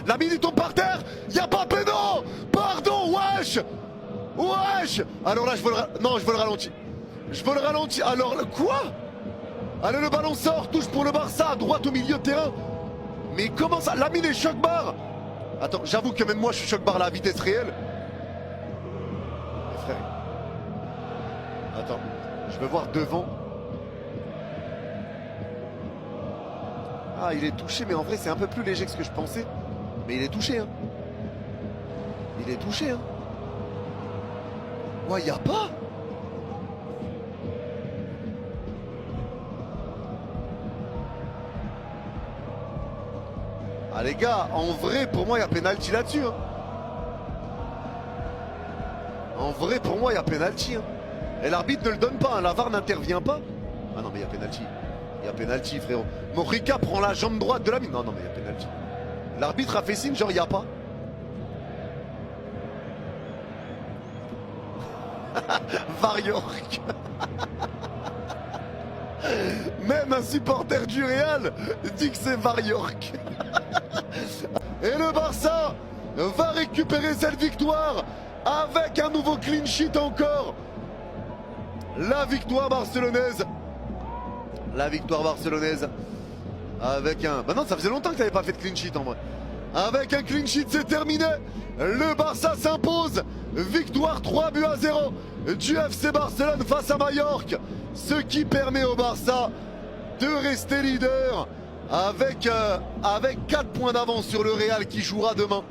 Lamine il tombe par terre. Y a pas péno. Pardon, wesh. Wesh. Alors là, je veux le non, je veux le ralenti. Je veux le ralenti. Alors, quoi? Allez, le ballon sort, touche pour le Barça, à droite au milieu de terrain. Mais comment ça? Lamine est choc-barre. Attends, j'avoue que même moi, je suis choc-barre à la vitesse réelle. Mais frère. Attends, je veux voir devant. Ah, il est touché, mais en vrai, c'est un peu plus léger que ce que je pensais. Mais il est touché, hein. Il est touché, hein. Ouais, y a pas. Ah les gars, en vrai, pour moi, il y a pénalty là-dessus. Hein. En vrai, pour moi, il y a pénalty. Hein. Et l'arbitre ne le donne pas, hein. La VAR n'intervient pas. Ah non, mais il y a pénalty. Il y a pénalty, frérot. Morica prend la jambe droite de la mine. Non, non, mais il y a pénalty. L'arbitre a fait signe, genre, il n'y a pas. Variorque. Même un supporter du Real dit que c'est Variorque. Et le Barça va récupérer cette victoire avec un nouveau clean sheet encore. La victoire barcelonaise. La victoire barcelonaise. Avec un... Bah non, ça faisait longtemps que tu n'avais pas fait de clean sheet en vrai. Avec un clean sheet, c'est terminé. Le Barça s'impose. Victoire 3-0 du FC Barcelone face à Majorque. Ce qui permet au Barça de rester leader avec 4 points d'avance sur le Real qui jouera demain.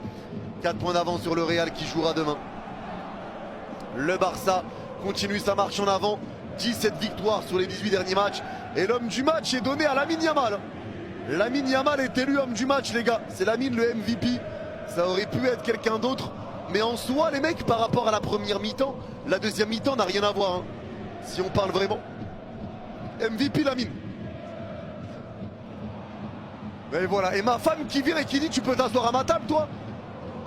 4 points d'avance sur le Real qui jouera demain. Le Barça continue sa marche en avant. 17 victoires sur les 18 derniers matchs. Et l'homme du match est donné à Lamine Yamal. Lamine Yamal est élu homme du match, les gars. C'est Lamine le MVP. Ça aurait pu être quelqu'un d'autre. Mais en soi, les mecs, par rapport à la première mi-temps, la deuxième mi-temps n'a rien à voir. Hein. Si on parle vraiment. MVP Lamine. Et voilà. Et ma femme qui vient et qui dit tu peux t'asseoir à ma table, toi.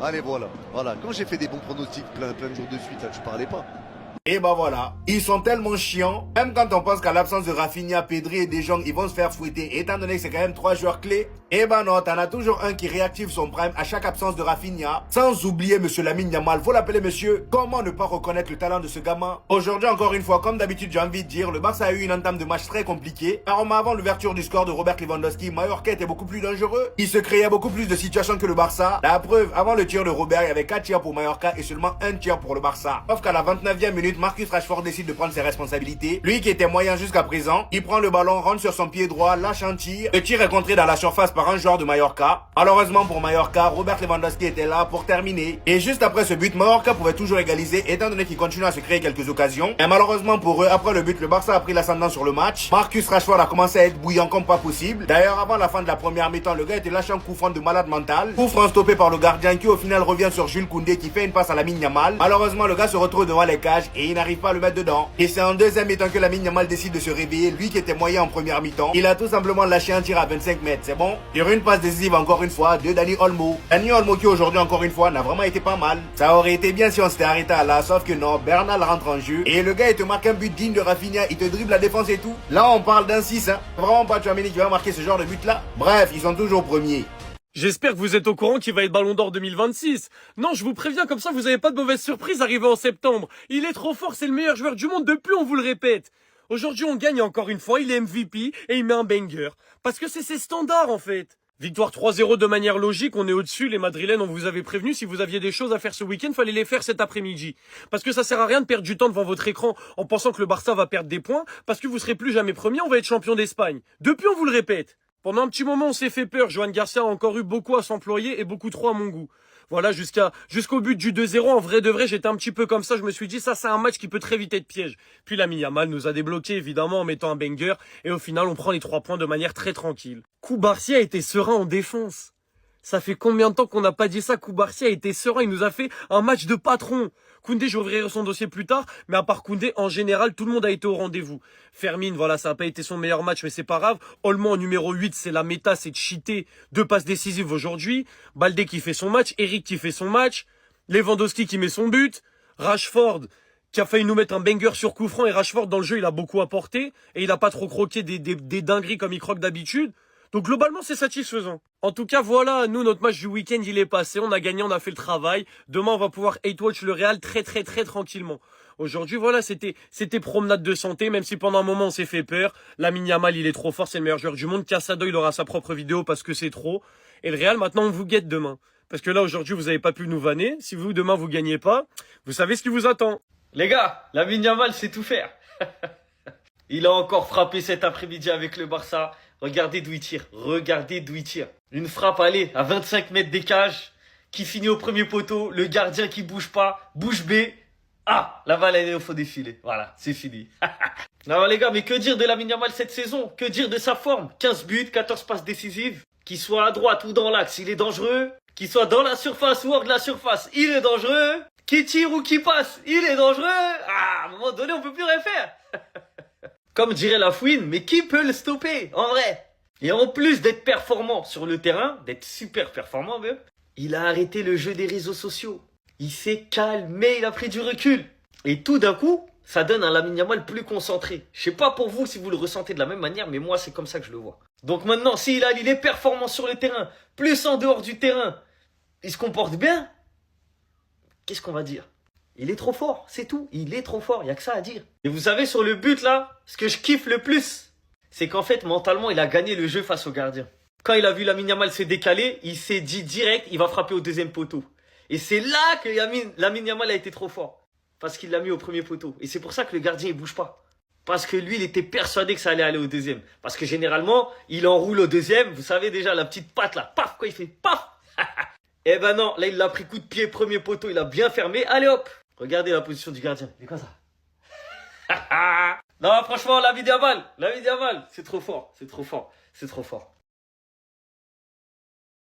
Allez, voilà. Voilà. Quand j'ai fait des bons pronostics plein de jours de suite, là, tu parlais pas. Et bah voilà, ils sont tellement chiants. Même quand on pense qu'à l'absence de Rafinha, Pedri et De Jong, ils vont se faire fouetter, étant donné que c'est quand même 3 joueurs clés. Et bah non, t'en as toujours un qui réactive son prime à chaque absence de Rafinha. Sans oublier monsieur Lamine Yamal, faut l'appeler monsieur. Comment ne pas reconnaître le talent de ce gamin? Aujourd'hui, encore une fois, comme d'habitude, j'ai envie de dire, le Barça a eu une entame de match très compliquée. Car avant l'ouverture du score de Robert Lewandowski, Mallorca était beaucoup plus dangereux. Il se créait beaucoup plus de situations que le Barça. La preuve, avant le tir de Robert, il y avait 4 tirs pour Mallorca et seulement 1 tir pour le Barça. Sauf qu'à la 29e minute, Marcus Rashford décide de prendre ses responsabilités. Lui qui était moyen jusqu'à présent, il prend le ballon, rentre sur son pied droit, lâche un tir. Le tir est contré dans la surface par un joueur de Mallorca. Malheureusement pour Mallorca, Robert Lewandowski était là pour terminer. Et juste après ce but, Mallorca pouvait toujours égaliser étant donné qu'il continue à se créer quelques occasions. Et malheureusement pour eux, après le but, le Barça a pris l'ascendant sur le match. Marcus Rashford a commencé à être bouillant comme pas possible. D'ailleurs, avant la fin de la première mi-temps, le gars était lâché un coup franc de malade mental. Coup franc stoppé par le gardien qui au final revient sur Jules Koundé qui fait une passe à Lamine Yamal. Malheureusement, le gars se retrouve devant les cages et il n'arrive pas à le mettre dedans. Et c'est en deuxième mi-temps que Lamine Yamal décide de se réveiller, lui qui était moyen en première mi-temps. Il a tout simplement lâché un tir à 25 mètres, c'est bon. Sur une passe décisive encore une fois de Dani Olmo. Dani Olmo qui aujourd'hui encore une fois n'a vraiment été pas mal. Ça aurait été bien si on s'était arrêté à là, sauf que non, Bernal rentre en jeu. Et le gars il te marque un but digne de Rafinha, il te dribble la défense et tout. Là on parle d'un 6, hein. Vraiment pas Tchouaméni qui va marquer ce genre de but là. Bref, ils sont toujours premiers. J'espère que vous êtes au courant qu'il va être Ballon d'Or 2026. Non, je vous préviens, comme ça vous n'avez pas de mauvaise surprise arrivé en septembre. Il est trop fort, c'est le meilleur joueur du monde depuis, on vous le répète. Aujourd'hui on gagne encore une fois, il est MVP et il met un banger. Parce que c'est ses standards en fait. Victoire 3-0 de manière logique, on est au-dessus, les Madrilènes, on vous avait prévenu, si vous aviez des choses à faire ce week-end, fallait les faire cet après-midi. Parce que ça sert à rien de perdre du temps devant votre écran en pensant que le Barça va perdre des points, parce que vous serez plus jamais premier, on va être champion d'Espagne. Depuis, on vous le répète. Pendant un petit moment, on s'est fait peur, Johan Garcia a encore eu beaucoup à s'employer et beaucoup trop à mon goût. Voilà, jusqu'au but du 2-0, en vrai de vrai, j'étais un petit peu comme ça, je me suis dit, ça c'est un match qui peut très vite être piège. Puis Lamine Yamal nous a débloqué évidemment en mettant un banger, et au final on prend les 3 points de manière très tranquille. Koubarsi a été serein en défense. Ça fait combien de temps qu'on n'a pas dit ça? Koubarsi a été serein, il nous a fait un match de patron. Koundé, j'ouvrirai son dossier plus tard, mais à part Koundé, en général, tout le monde a été au rendez-vous. Fermin, voilà, ça n'a pas été son meilleur match, mais c'est pas grave. Olmo en numéro 8, c'est la méta, c'est de cheater. 2 passes décisives aujourd'hui. Baldé qui fait son match, Eric qui fait son match, Lewandowski qui met son but, Rashford qui a failli nous mettre un banger sur coup franc, et Rashford dans le jeu, il a beaucoup apporté, et il a pas trop croqué des dingueries comme il croque d'habitude. Donc globalement, c'est satisfaisant. En tout cas, voilà, nous, notre match du week-end, il est passé. On a gagné, on a fait le travail. Demain, on va pouvoir hate watch le Real très tranquillement. Aujourd'hui, voilà, c'était promenade de santé, même si pendant un moment, on s'est fait peur. Lamine Yamal, il est trop fort, c'est le meilleur joueur du monde. Casado, il aura sa propre vidéo parce que c'est trop. Et le Real, maintenant, on vous guette demain. Parce que là, aujourd'hui, vous n'avez pas pu nous vanner. Si vous, demain, vous gagnez pas, vous savez ce qui vous attend. Les gars, Lamine Yamal sait tout faire. Il a encore frappé cet après-midi avec le Barça. Regardez d'où il tire. Regardez d'où il tire. Une frappe, allez, à 25 mètres des cages, qui finit au premier poteau. Le gardien qui bouge pas. Bouge B. Ah, la balle elle est au fond des filets. Voilà, c'est fini. Non les gars, mais que dire de Lamine Yamal cette saison? Que dire de sa forme? 15 buts, 14 passes décisives. Qu'il soit à droite ou dans l'axe, il est dangereux. Qu'il soit dans la surface ou hors de la surface, il est dangereux. Qui tire ou qui passe, il est dangereux. Ah, à un moment donné, on peut plus rien faire. Comme dirait la fouine, mais qui peut le stopper, en vrai? Et en plus d'être performant sur le terrain, d'être super performant même, il a arrêté le jeu des réseaux sociaux. Il s'est calmé, il a pris du recul. Et tout d'un coup, ça donne un Lamine Yamal plus concentré. Je sais pas pour vous si vous le ressentez de la même manière, mais moi c'est comme ça que je le vois. Donc maintenant, s'il est performant sur le terrain, plus en dehors du terrain, il se comporte bien, qu'est-ce qu'on va dire? Il est trop fort, c'est tout. Il est trop fort, il n'y a que ça à dire. Et vous savez, sur le but là, ce que je kiffe le plus, c'est qu'en fait, mentalement, il a gagné le jeu face au gardien. Quand il a vu Lamine Yamal se décaler, il s'est dit direct, il va frapper au deuxième poteau. Et c'est là que Lamine Yamal a été trop fort. Parce qu'il l'a mis au premier poteau. Et c'est pour ça que le gardien, il bouge pas. Parce que lui, il était persuadé que ça allait aller au deuxième. Parce que généralement, il enroule au deuxième. Vous savez déjà, la petite patte là, paf, quoi, il fait paf. Eh ben non, là, il l'a pris coup de pied, premier poteau, il a bien fermé. Allez hop. Regardez la position du gardien. Il est comme ça. Non, franchement, Lamine Yamal, c'est trop fort, c'est trop fort, c'est trop fort.